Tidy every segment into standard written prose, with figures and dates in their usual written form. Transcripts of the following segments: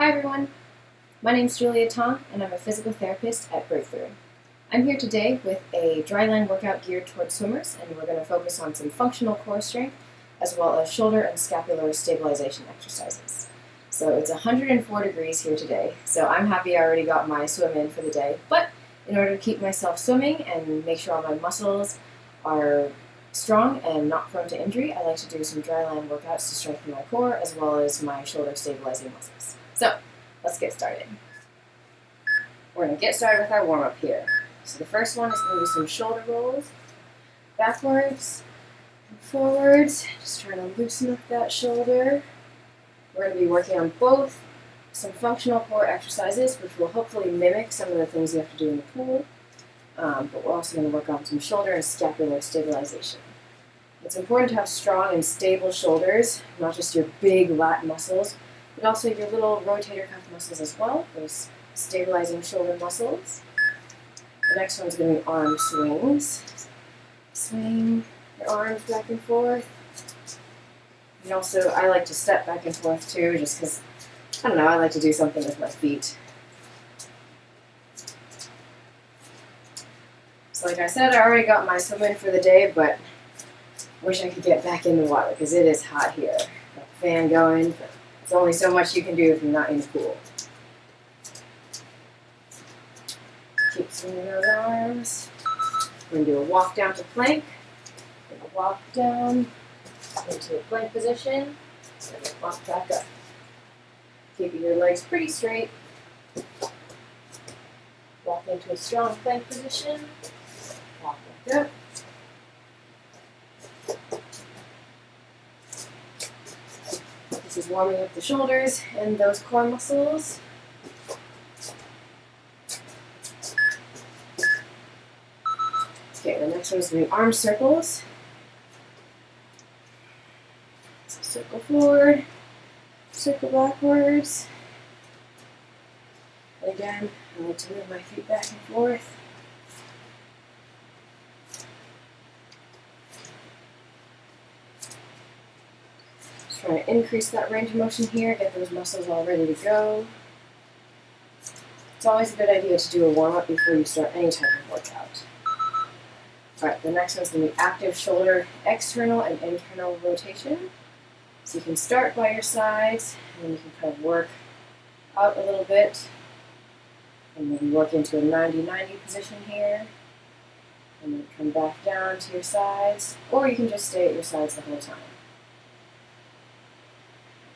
Hi everyone, my name is Julia Tong and I'm a physical therapist at Breakthrough. I'm here today with a dryline workout geared towards swimmers, and we're going to focus on some functional core strength as well as shoulder and scapular stabilization exercises. So it's 104 degrees here today, so I'm happy I already got my swim in for the day, but in order to keep myself swimming and make sure all my muscles are strong and not prone to injury, I like to do some dryline workouts to strengthen my core as well as my shoulder stabilizing muscles. So let's get started. We're going to get started with our warm-up here. So the first one is going to be some shoulder rolls, backwards and forwards, just trying to loosen up that shoulder. We're going to be working on both some functional core exercises, which will hopefully mimic some of the things you have to do in the pool, but we're also going to work on some shoulder and scapular stabilization. It's important to have strong and stable shoulders, not just your big lat muscles, but also your little rotator cuff muscles as well, those stabilizing shoulder muscles. The next one's going to be arm swings. Swing your arms back and forth. And also, I like to step back and forth too, just because, I don't know, I like to do something with my feet. So like I said, I already got my swim in for the day, but I wish I could get back in the water because it is hot here. Got the fan going, but there's only so much you can do if you're not in the pool. Keep swinging those arms. We're going to do a walk down to plank. Walk down into a plank position, and then walk back up. Keeping your legs pretty straight. Walk into a strong plank position. Walk back up. This is warming up the shoulders and those core muscles. Okay, the next one is going to be arm circles. So circle forward, circle backwards. And again, I like to move my feet back and forth. Just trying to increase that range of motion here, get those muscles all ready to go. It's always a good idea to do a warm-up before you start any type of workout. Alright, the next one's going to be active shoulder external and internal rotation. So you can start by your sides, and then you can kind of work out a little bit, and maybe work into a 90-90 position here, and then come back down to your sides, or you can just stay at your sides the whole time.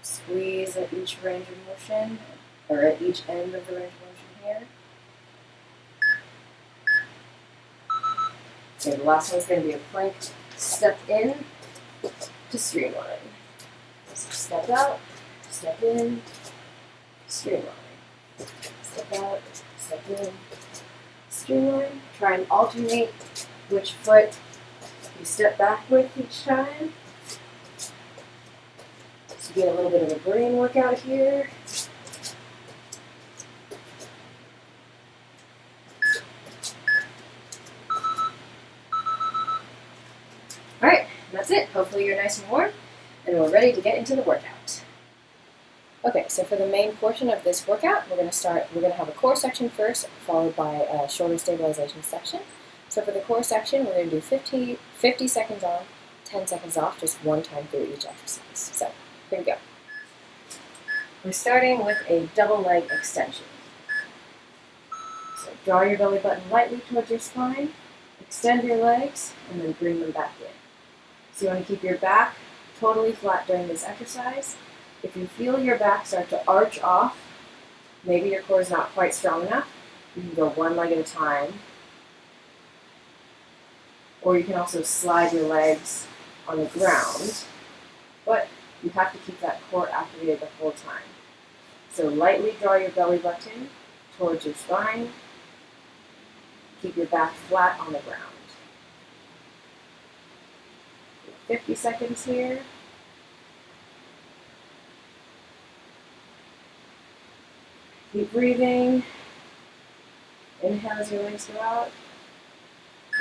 Squeeze at each range of motion, or at each end of the range of motion here. Okay, the last one's going to be a plank step in to streamline. So step out, step in, streamline. Step out, step in, streamline. Try and alternate which foot you step back with each time. So get a little bit of a brain workout here. Alright, that's it. Hopefully you're nice and warm, and we're ready to get into the workout. Okay, so for the main portion of this workout, we're going to have a core section first, followed by a shoulder stabilization section. So for the core section, we're going to do 50 seconds on, 10 seconds off, just one time through each exercise. So here we go. We're starting with a double leg extension. So draw your belly button lightly towards your spine, extend your legs, and then bring them back in. So you want to keep your back totally flat during this exercise. If you feel your back start to arch off, maybe your core is not quite strong enough, you can go one leg at a time. Or you can also slide your legs on the ground, but you have to keep that core activated the whole time. So lightly draw your belly button towards your spine. Keep your back flat on the ground. 50 seconds here. Keep breathing. Inhale as your legs go out.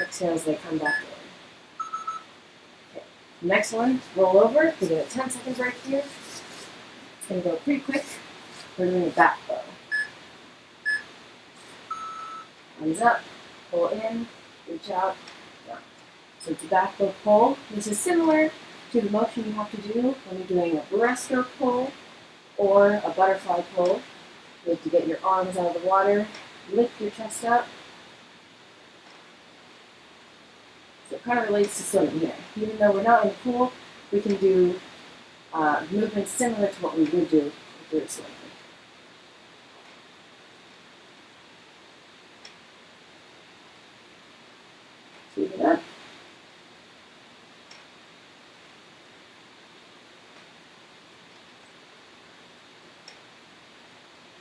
Exhale as they come back in. Okay. Next one, roll over. We get a 10-second break here. It's going to go pretty quick. We're doing a back bow. Arms up, pull in, reach out, down. So it's a back bow pull. This is similar to the motion you have to do when you're doing a breaststroke pull or a butterfly pull. You have to get your arms out of the water, lift your chest up. So it kind of relates to swimming here. Even though we're not in the pool, we can do movements similar to what we would do if we were swimming. Keep it up.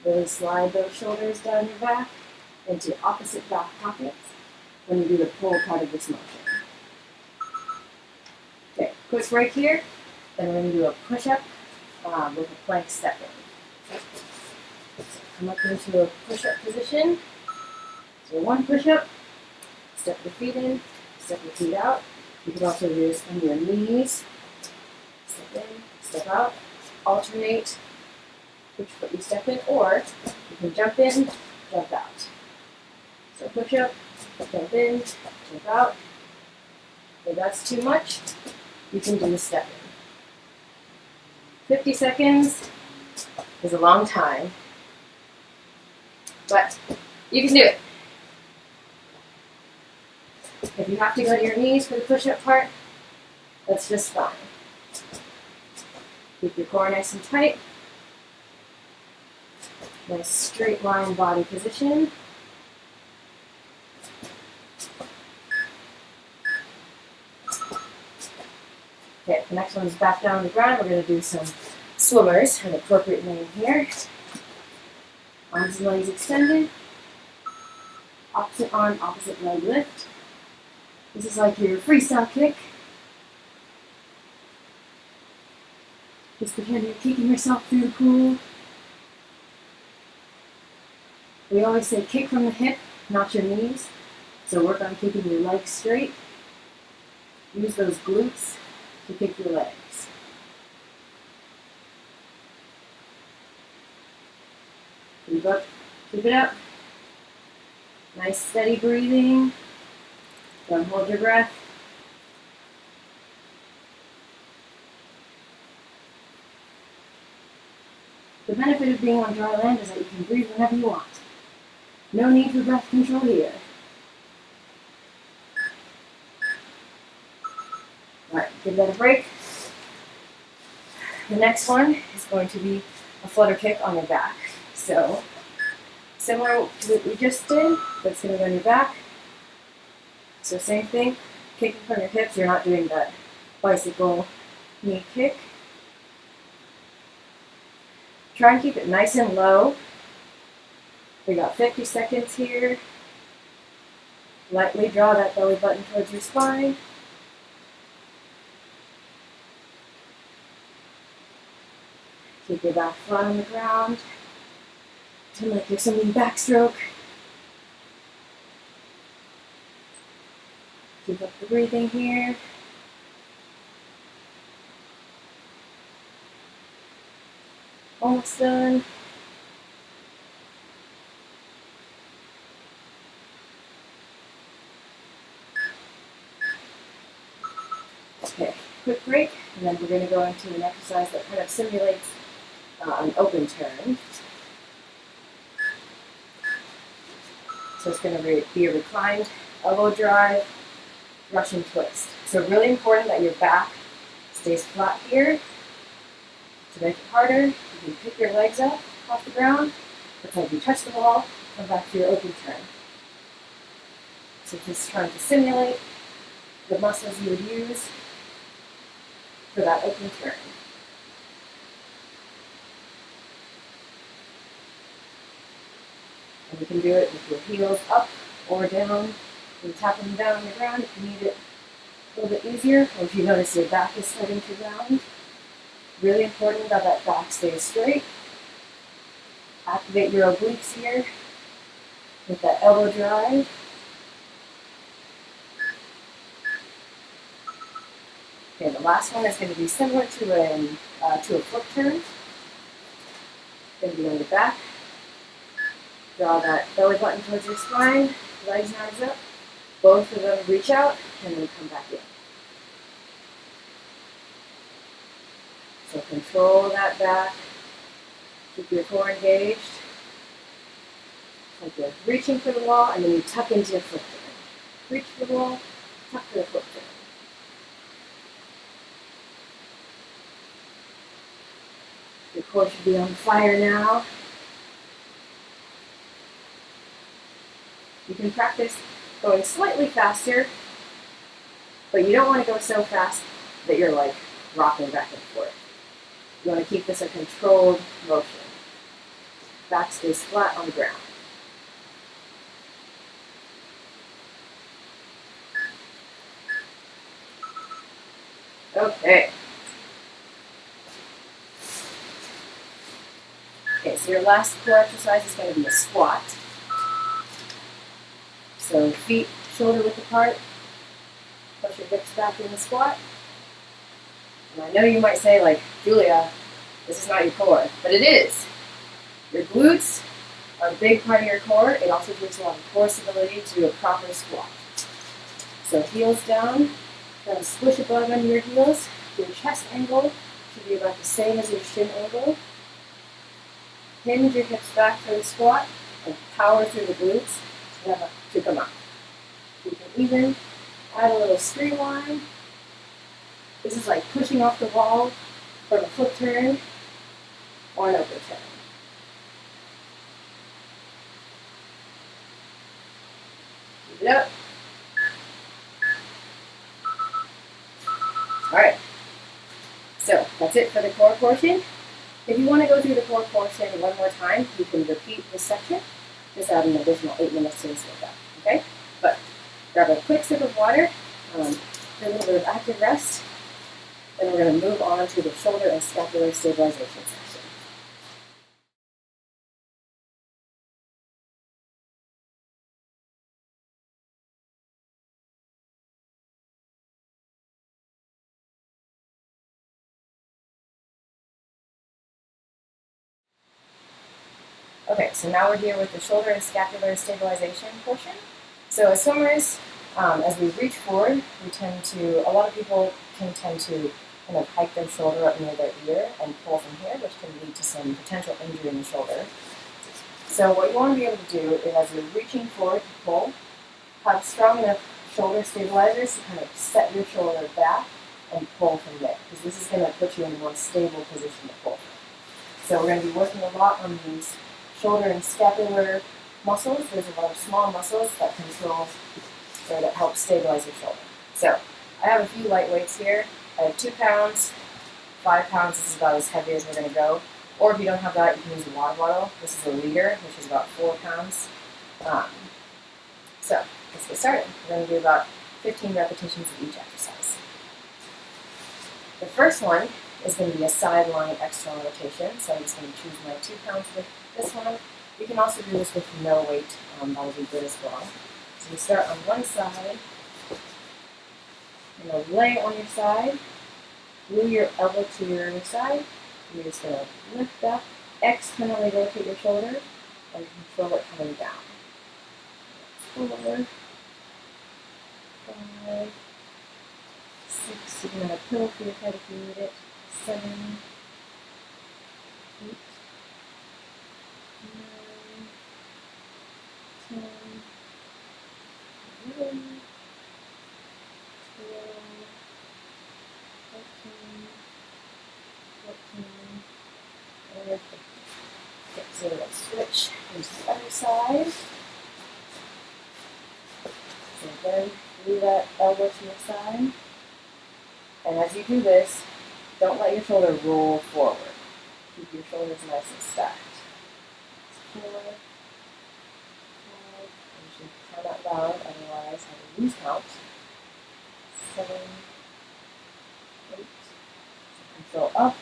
Really slide those shoulders down your back into opposite back pockets when you do the pull part of this motion. Okay, quick break here. Then we're going to do a push-up with a plank step in. So come up into a push-up position. So one push-up, step your feet in, step your feet out. You can also do this on your knees. Step in, step out, alternate which foot you step in, or you can jump in, jump out. So push up, jump in, jump out. If that's too much, you can do the step in. 50 seconds is a long time, but you can do it. If you have to go to your knees for the push-up part, that's just fine. Keep your core nice and tight. Nice straight line body position. Okay, the next one is back down on the ground. We're going to do some swimmers, an appropriate name here. Arms and legs extended. Opposite arm, opposite leg lift. This is like your freestyle kick. Just pretend you're kicking yourself through the pool. We always say kick from the hip, not your knees. So work on keeping your legs straight. Use those glutes to kick your legs. Keep it up. Nice steady breathing. Don't hold your breath. The benefit of being on dry land is that you can breathe whenever you want. No need for breath control here. Alright, give that a break. The next one is going to be a flutter kick on your back. So, similar to what we just did, but it's going to go on your back. So same thing, kicking from your hips, you're not doing that bicycle knee kick. Try and keep it nice and low. We got 50 seconds here. Lightly draw that belly button towards your spine. Keep your back flat on the ground. Pretend like you're swimming backstroke. Keep up the breathing here. Almost done. Okay, quick break, and then we're going to go into an exercise that kind of simulates an open turn. So it's going to be a reclined elbow drive, Russian twist. So really important that your back stays flat here. To make it harder, you can pick your legs up off the ground, pretend you touch the wall, come back to your open turn. So just trying to simulate the muscles you would use for that open turn. And you can do it with your heels up or down. You can tap them down on the ground if you need it a little bit easier, or if you notice your back is starting to round. Really important that that back stays straight. Activate your obliques here with that elbow drive. Okay, the last one is going to be similar to a flip turn. going to be on your back. Draw that belly button towards your spine, legs and arms up. Both of them reach out and then come back in. So control that back. Keep your core engaged. Like you're reaching for the wall and then you tuck into your foot turn. Reach for the wall, tuck to the foot turn. Your core should be on fire now. You can practice going slightly faster, but you don't want to go so fast that you're like rocking back and forth. You want to keep this a controlled motion. Back stays flat on the ground. Okay. Okay, so your last core exercise is going to be a squat. So feet shoulder width apart. Push your hips back in the squat. And I know you might say, like, Julia, this is not your core, but it is. Your glutes are a big part of your core. It also gives you a lot of core stability to do a proper squat. So heels down, kind of squish a bug under your heels. Your chest angle should be about the same as your shin angle. Hinge your hips back for the squat and power through the glutes to come up. You can even add a little streamline. This is like pushing off the wall from a foot turn or an upper turn. Keep it up. Alright, so that's it for the core portion. If you want to go through the core portion one more time, you can repeat this section. Just add an additional 8 minutes to this workout, okay? But grab a quick sip of water, do a little bit of active rest, then we're going to move on to the shoulder and scapular stabilization section. Okay, so now we're here with the shoulder and scapular stabilization portion. So as swimmers, as we reach forward, a lot of people can tend to kind of hike their shoulder up near their ear and pull from here, which can lead to some potential injury in the shoulder. So what you want to be able to do is, as you're reaching forward to pull, have strong enough shoulder stabilizers to kind of set your shoulder back and pull from there, because this is going to put you in a more stable position to pull from. So we're going to be working a lot on these shoulder and scapular muscles. There's a lot of small muscles that control or that help stabilize your shoulder. So I have a few light weights here. I have 2 pounds, 5 pounds. This is about as heavy as we're going to go. Or if you don't have that, you can use a water bottle. This is a liter, which is about 4 pounds. So let's get started. We're going to do about 15 repetitions of each exercise. The first one is going to be a sideline external rotation. So I'm just going to choose my 2 pounds with this one. You can also do this with no weight. That'll be good as well. So you start on one side. You're going to lay on your side. Glue your elbow to your other side. You're just going to lift up, externally rotate your shoulder, and control it coming down. 4, 5, 6. You can have a pillow for your head if you need it. 7, 8, 9, 10, 11, 12, 13, 14, and 15. Okay, so let's switch into the other side. So again, glue that elbow to your side. And as you do this, don't let your shoulder roll forward. Keep your shoulders nice and stacked. 4, 5, and you should count out loud, otherwise have a lose count. 7, 8, control up,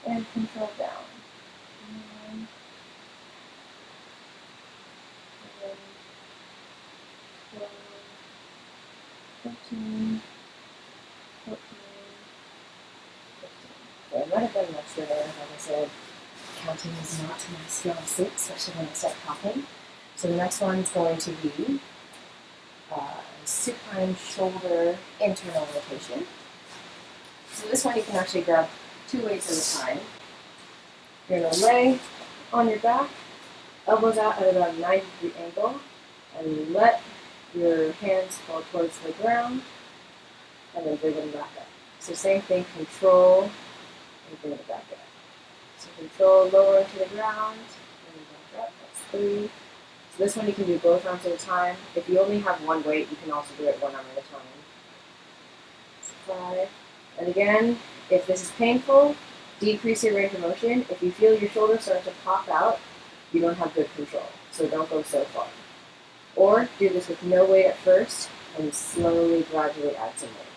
and control down. 9, 11, 12, 13, 14, 15. Okay, I might have done an extra there, like I said, mounting is not my strong suit, especially when I start popping. So the next one is going to be supine shoulder internal rotation. So this one you can actually grab 2 weights at a time. You're going to lay on your back, elbows out at about a 90-degree angle, and let your hands fall towards the ground, and then bring them back up. So same thing, control, and bring it back up. So control, lower into the ground, bring it back up, that's 3. So this one you can do both arms at a time. If you only have one weight, you can also do it 1 arm at a time. So 5. And again, if this is painful, decrease your range of motion. If you feel your shoulders start to pop out, you don't have good control, so don't go so far. Or do this with no weight at first, and slowly, gradually add some weight.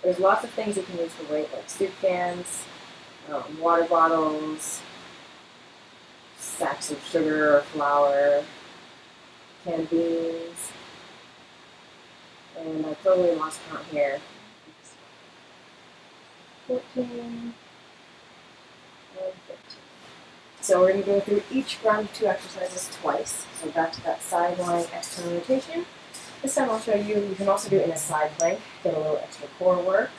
There's lots of things you can use for weight, like soup cans, water bottles, sacks of sugar or flour, canned beans, and I totally lost count here. 14 and 15. So we're going to go through each round of 2 exercises twice. So back to that side-lying external rotation. This time I'll show you, you can also do it in a side plank, get a little extra core work.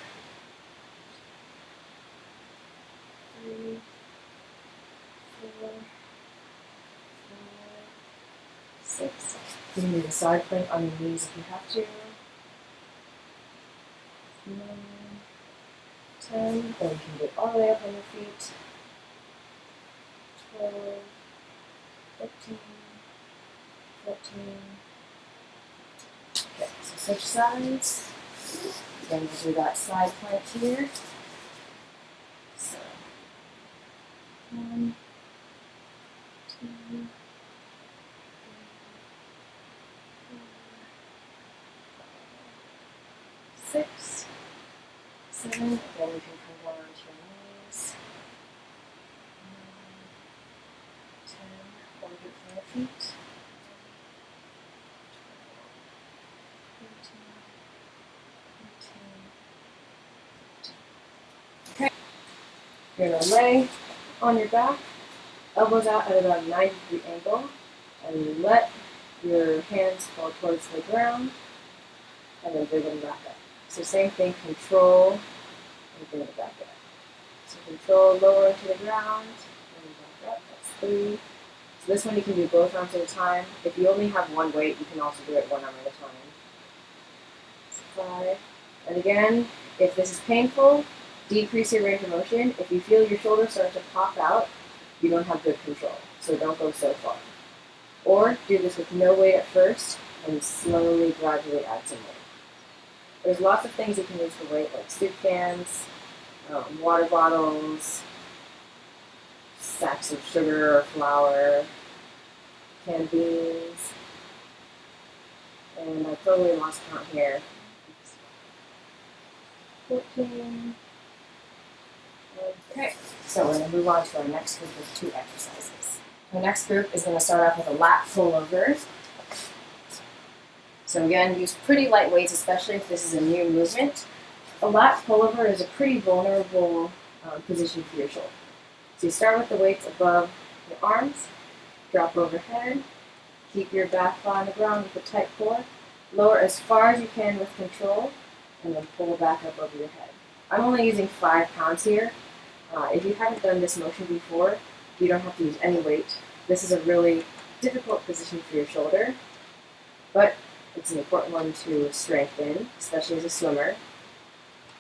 3, 4, 5, 6. You can do the side plank on your knees if you have to. 9, 10, or you can do it all the way up on your feet. 12, 13, 14. Okay, so switch sides. Then we'll do that side plank here. So 1, 2, 3, 4, 5, 6, 7. Again, you can come down onto your knees. 9, 10. Hold it from the feet. 13, 14, 15. Okay. You're going to lay on your back, elbows out at about a 90-degree angle, and let your hands fall towards the ground, and then bring them back up. So same thing, control, and bring it back up. So control, lower into the ground, bring it back up, that's 3. So this one you can do both arms at a time. If you only have one weight, you can also do it 1 arm at a time. So 5. And again, if this is painful, decrease your range of motion. If you feel your shoulders start to pop out, you don't have good control, so don't go so far. Or do this with no weight at first, and slowly, gradually add some weight. There's lots of things you can use for weight, like soup cans, water bottles, sacks of sugar or flour, canned beans, and I totally lost count here. 14. Okay, so we're going to move on to our next group of 2 exercises. The next group is going to start off with a lat pullover. So again, use pretty light weights, especially if this is a new movement. A lat pullover is a pretty vulnerable position for your shoulder. So you start with the weights above your arms, drop overhead, keep your back thigh on the ground with a tight core, lower as far as you can with control, and then pull back up over your head. I'm only using 5 pounds here. If you haven't done this motion before, you don't have to use any weight. This is a really difficult position for your shoulder, but it's an important one to strengthen, especially as a swimmer.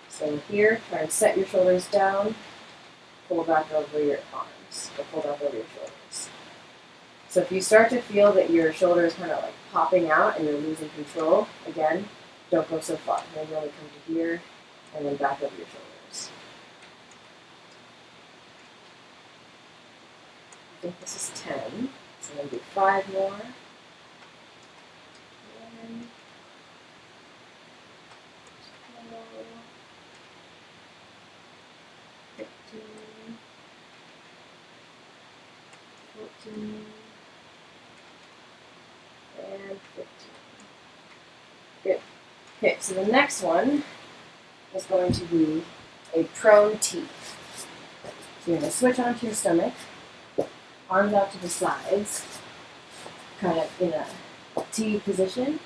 So here, try and set your shoulders down, pull back over your arms, or pull back over your shoulders. So if you start to feel that your shoulder is kind of like popping out and you're losing control, again, don't go so far. Maybe only come to here, and then back over your shoulders. I think this is 10, so I'm going to do 5 more. 1, 2, 15, 14, and 15. Good. Okay, so the next one is going to be a prone T. So you're going to switch onto your stomach, arms out to the sides, kind of in a T position,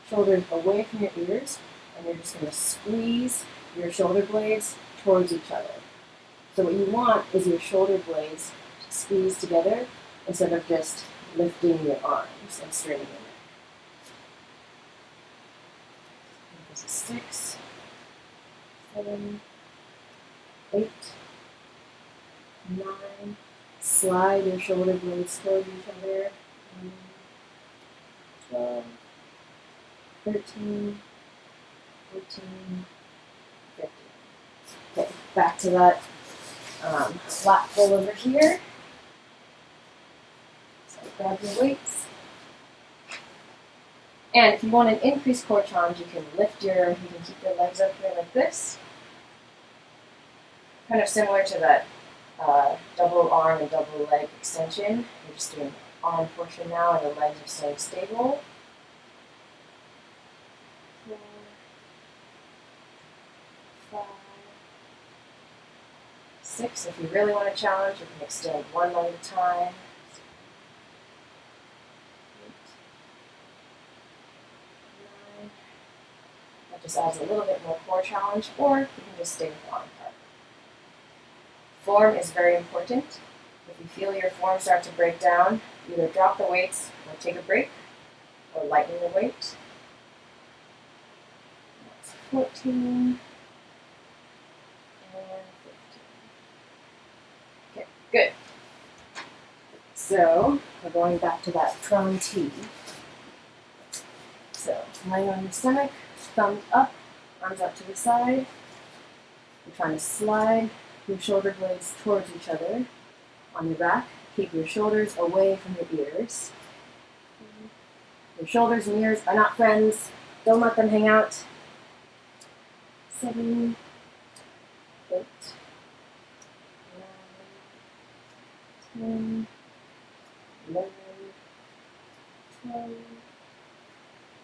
shoulders away from your ears, and you're just going to squeeze your shoulder blades towards each other. So what you want is your shoulder blades to squeeze together instead of just lifting your arms and straining your neck. This is 6, 7, 8, 9. Slide your shoulder blades towards each other. 12, 13, 14, 15. Okay, back to that lat pull over here. So grab your weights. And if you want an increased core challenge, you can keep your legs up here like this. Kind of similar to that double arm and double leg extension. You're just doing the arm portion now and the legs are staying stable. 4, 5, 6. If you really want to challenge, you can extend one leg at a time. 8, 9. That just adds a little bit more core challenge, or you can just stay with the arm part. Form is very important. If you feel your form start to break down, either drop the weights or take a break, or lighten the weight. That's 14 and 15. Okay, good. So we're going back to that prone T. So lying on your stomach, thumbs up, arms up to the side. You're trying to slide your shoulder blades towards each other. On your back, keep your shoulders away from your ears. Your shoulders and ears are not friends. Don't let them hang out. 7, 8, 9, 10, 11, 12,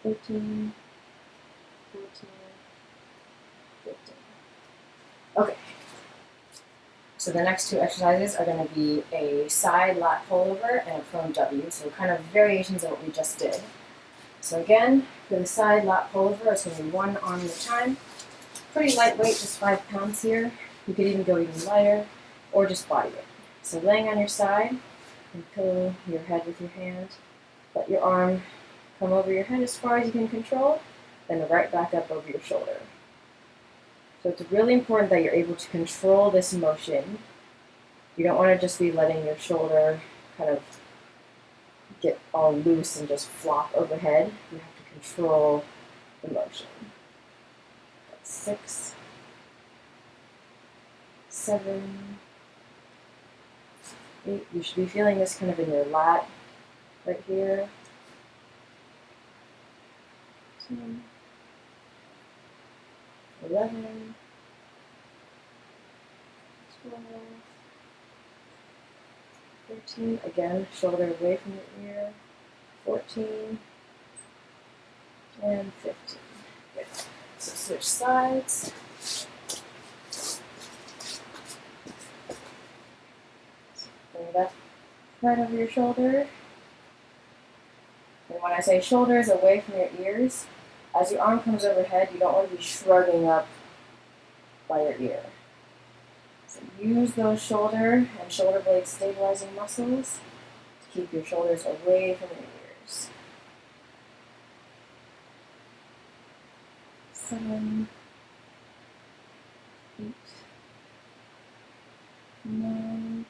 13, 14, 15. Okay. So the next two exercises are going to be a side lat pullover and a prone W, so kind of variations of what we just did. So again, for the side lat pullover, it's going to be one arm at a time. Pretty lightweight, just 5 pounds here. You could even go even lighter, or just body weight. So laying on your side, and pillow your head with your hand. Let your arm come over your head as far as you can control, then right back up over your shoulder. So it's really important that you're able to control this motion. You don't want to just be letting your shoulder kind of get all loose and just flop overhead. You have to control the motion. That's 6, 7, 8. You should be feeling this kind of in your lat right here. 10, 11, 12, 13, again, shoulder away from your ear, 14, and 15. Good. So switch sides. Bring it up right over your shoulder. And when I say shoulders away from your ears, as your arm comes overhead, you don't want to be shrugging up by your ear. So use those shoulder and shoulder blade stabilizing muscles to keep your shoulders away from your ears. 7, 8, 9,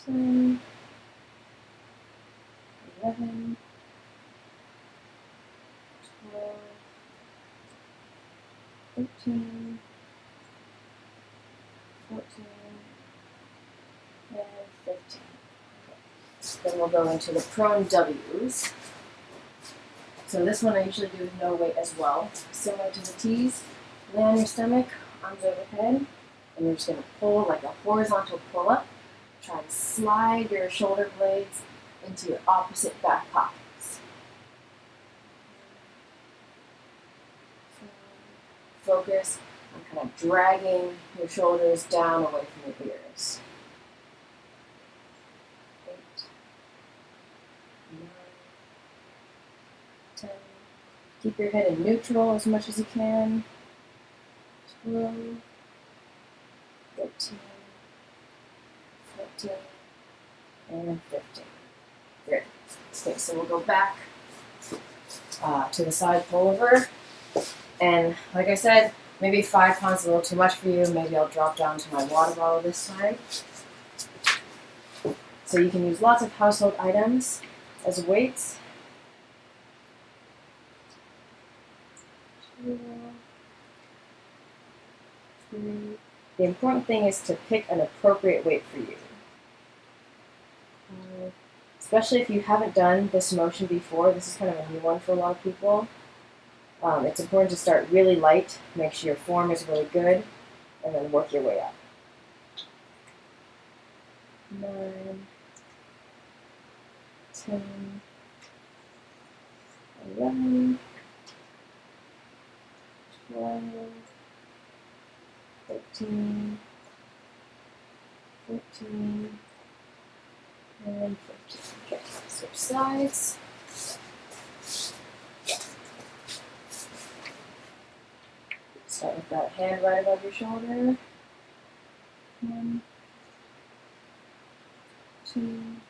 10, 11, 12, 13, 14, and 15. Okay. Then we'll go into the prone W's. So this one I usually do with no weight as well. Similar to the T's, lay on your stomach, arms overhead, and you're just going to pull like a horizontal pull-up. Try and slide your shoulder blades into your opposite back pockets. Focus on kind of dragging your shoulders down away from your ears. Keep your head in neutral as much as you can. 12, 13, 14, and 15. Good. Okay, so we'll go back to the side pullover. And like I said, maybe 5 pounds is a little too much for you. Maybe I'll drop down to my water bottle this time. So you can use lots of household items as weights. 2, 3. The important thing is to pick an appropriate weight for you. Especially if you haven't done this motion before, this is kind of a new one for a lot of people. It's important to start really light, make sure your form is really good, and then work your way up. 9, 10, 11, 12, 13, 14, and 15. Okay, switch sides. Start with that hand right above your shoulder. 1, 2,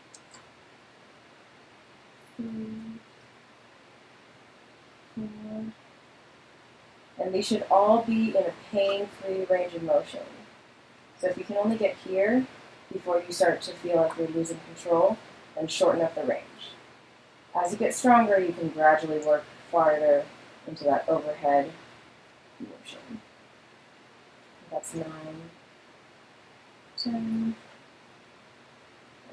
3, 4. And these should all be in a pain-free range of motion. So if you can only get here before you start to feel like you're losing control, then shorten up the range. As you get stronger, you can gradually work farther into that overhead motion. That's 9, 10,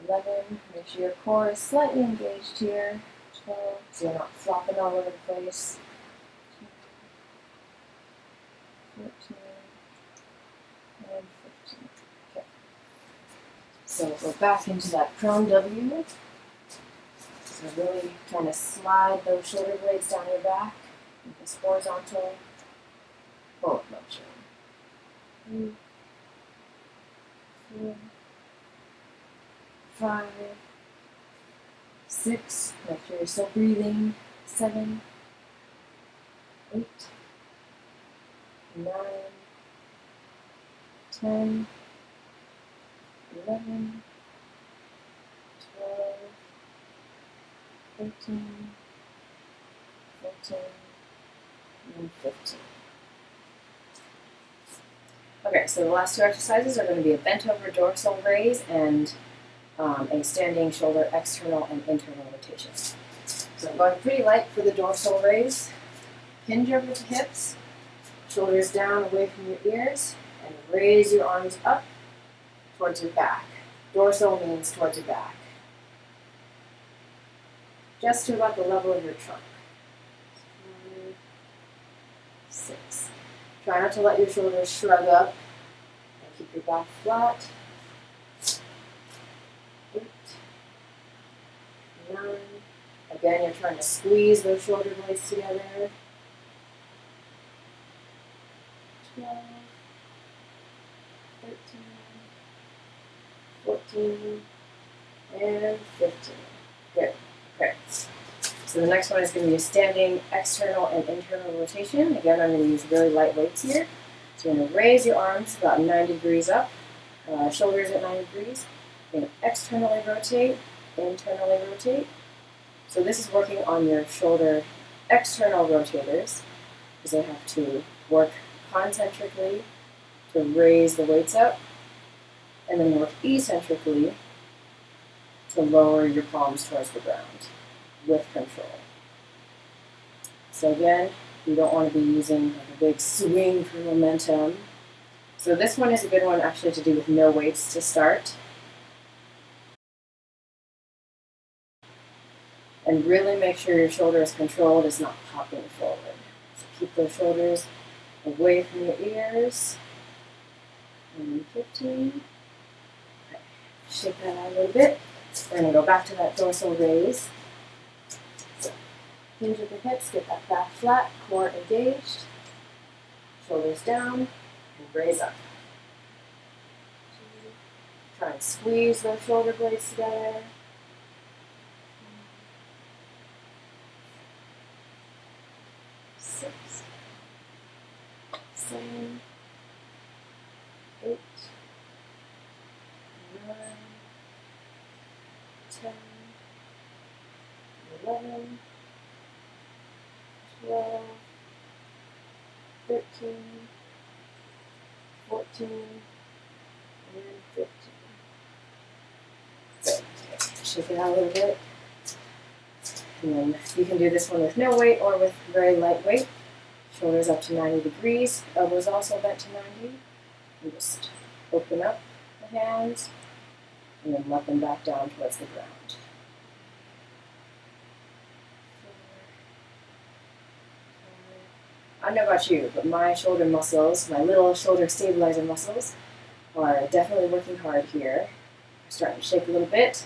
11. Make sure your core is slightly engaged here. 12, so you're not flopping all over the place. 14, and 15. Okay. So we'll go back into that prone W. So really trying to slide those shoulder blades down your back with this horizontal forward motion. 3, 4, 5, 6. Make sure you're still breathing. 7, 8, 9, 10, 11, 12, 13, 14, and 15. Okay, so the last 2 exercises are going to be a bent over dorsal raise and a standing shoulder external and internal rotation. So I'm going pretty light for the dorsal raise. Hinge over the hips, shoulders down away from your ears, and raise your arms up towards your back. Dorsal means towards your back. Just to about the level of your trunk. 5, 6. Try not to let your shoulders shrug up and keep your back flat. 8, 9. Again, you're trying to squeeze those shoulder blades together. 12, 13, 14, and 15. Good. Okay. So the next one is going to be a standing external and internal rotation. Again, I'm going to use really light weights here. So you're going to raise your arms about 90 degrees up, shoulders at 90 degrees. You're going to externally rotate, internally rotate. So this is working on your shoulder external rotators, because they have to work concentrically to raise the weights up, and then work eccentrically to lower your palms towards the ground with control. So again, you don't want to be using like a big swing for momentum. So this one is a good one actually to do with no weights to start. And really make sure your shoulder is controlled, it's not popping forward. So keep those shoulders away from your ears. And 15. Okay. Shake that out a little bit. We're going to go back to that dorsal raise. So hinge at the hips, get that back flat, core engaged, shoulders down, and raise up. Try and squeeze those shoulder blades together. 9, 10, 11, 12, 13, 14, and 15. Good. Shake it out a little bit. And then you can do this one with no weight or with very light weight. Shoulders up to 90 degrees, elbows also bent to 90. And just open up the hands and then let them back down towards the ground. 4, 5. I don't know about you, but my shoulder muscles, my little shoulder stabilizer muscles, are definitely working hard here. I'm starting to shake a little bit,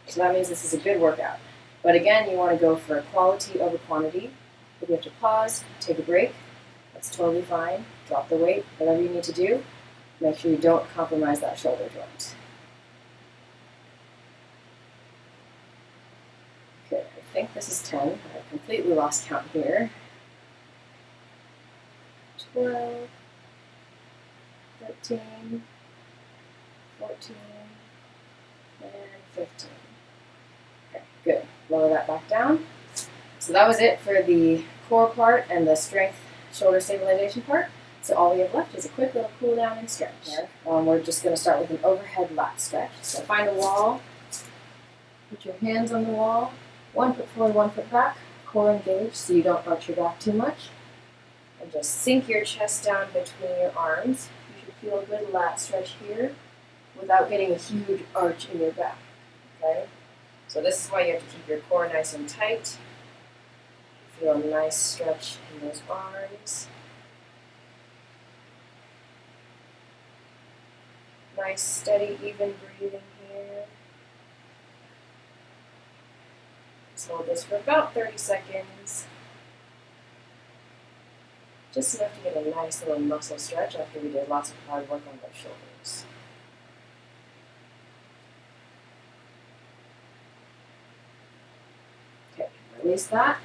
so that means this is a good workout. But again, you want to go for quality over quantity. If you have to pause, take a break, that's totally fine. Drop the weight, whatever you need to do. Make sure you don't compromise that shoulder joint. Okay, I think this is 10. I've completely lost count here. 12, 13, 14, and 15. Okay, good. Lower that back down. So that was it for the core part and the strength shoulder stabilization part. So all we have left is a quick little cool down and stretch. We're just going to start with an overhead lat stretch. So find a wall, put your hands on the wall, 1 foot forward, 1 foot back, core engaged so you don't arch your back too much. And just sink your chest down between your arms. You should feel a good lat stretch here without getting a huge arch in your back. Okay? So this is why you have to keep your core nice and tight. Feel a nice stretch in those arms. Nice, steady, even breathing here. Just hold this for about 30 seconds. Just enough to get a nice little muscle stretch after we did lots of hard work on those shoulders. Okay, release that.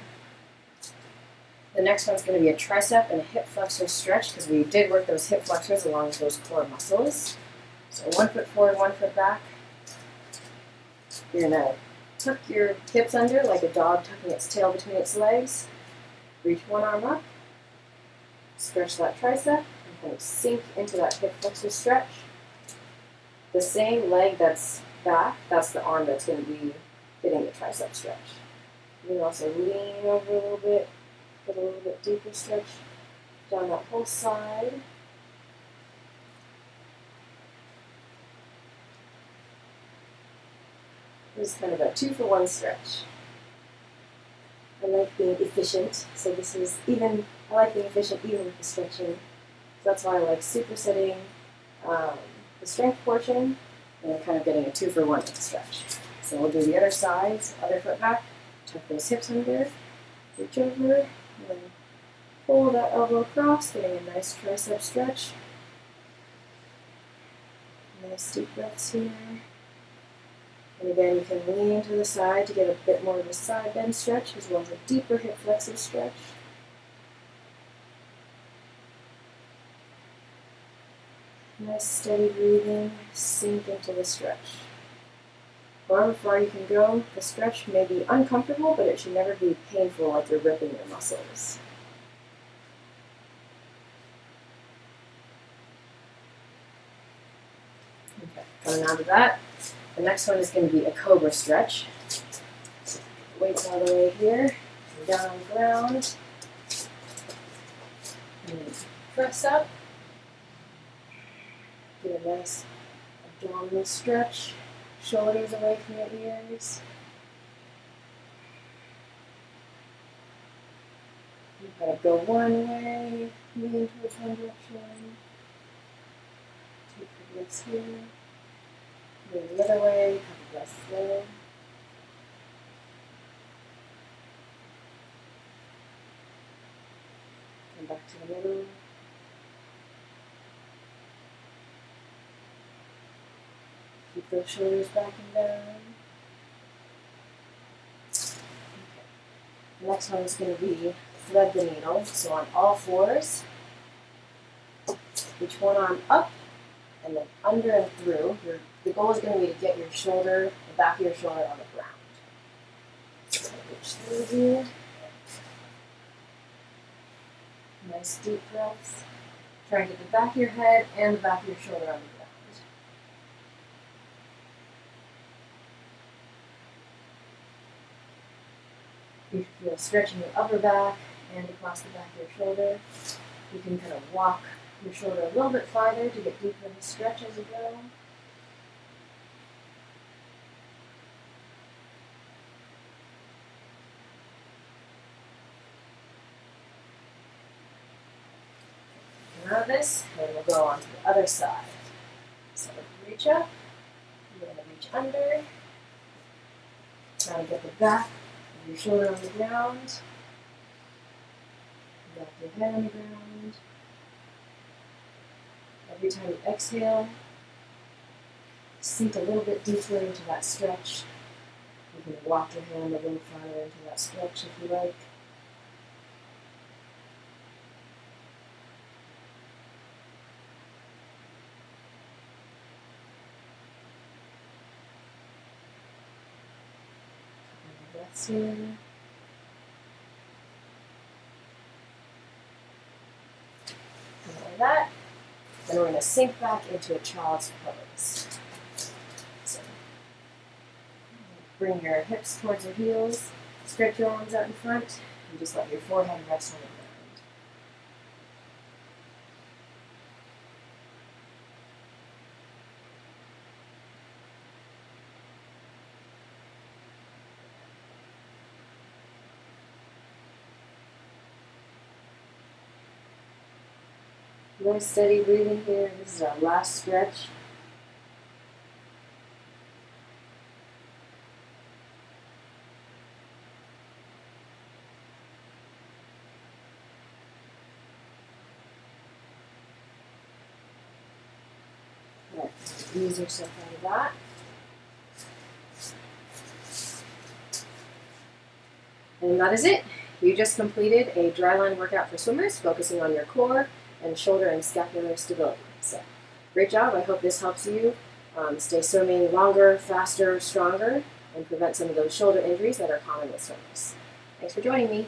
The next one's going to be a tricep and a hip flexor stretch because we did work those hip flexors along with those core muscles. So 1 foot forward, 1 foot back. You're going to tuck your hips under like a dog tucking its tail between its legs. Reach one arm up. Stretch that tricep and kind of sink into that hip flexor stretch. The same leg that's back, that's the arm that's going to be hitting the tricep stretch. You can also lean over a little bit, get a little bit deeper stretch down that whole side. This is kind of a 2-for-1 stretch. I like being efficient, so this is even, I like being efficient even with the stretching. So that's why I like supersetting the strength portion and kind of getting a 2-for-1 with the stretch. So we'll do the other side, so other foot back, tuck those hips under, reach over, and then pull that elbow across, getting a nice tricep stretch. Nice deep breaths here. And again, you can lean to the side to get a bit more of a side bend stretch as well as a deeper hip flexor stretch. Nice steady breathing, sink into the stretch. However far you can go, the stretch may be uncomfortable, but it should never be painful like you're ripping your muscles. Okay, going on to that. The next one is going to be a cobra stretch. So weights all the way here, down on the ground, and then press up. Get a nice abdominal stretch, shoulders away from your ears. You gotta go one way, lean towards one direction. Take a breath here. Move the other way, couple breaths slow. Come back to the middle. Keep those shoulders back and down. Okay. The next one is going to be thread the needle. So on all fours, reach one arm up and then under and through. The goal is going to be to get your shoulder, the back of your shoulder on the ground. So reach through here. Nice deep breaths. Try and get the back of your head and the back of your shoulder on the ground. You feel stretching your upper back and across the back of your shoulder. You can kind of walk your shoulder a little bit farther to get deeper in the stretch as you go. Out of this, then we'll go on to the other side. So reach up, you're going to reach under, try to get the back of your shoulder on the ground, back your head on the ground. Every time you exhale, sink a little bit deeper into that stretch. You can walk your hand a little farther into that stretch if you like. Breaths here. And like that, then we're going to sink back into a child's pose. So, bring your hips towards your heels, stretch your arms out in front, and just let your forehead rest on the ground. Nice steady breathing here. This is our last stretch. Right. Ease yourself out of that. And that is it. You just completed a dryline workout for swimmers, focusing on your core and shoulder and scapular stability. So, great job. I hope this helps you stay swimming longer, faster, stronger, and prevent some of those shoulder injuries that are common with swimmers. Thanks for joining me.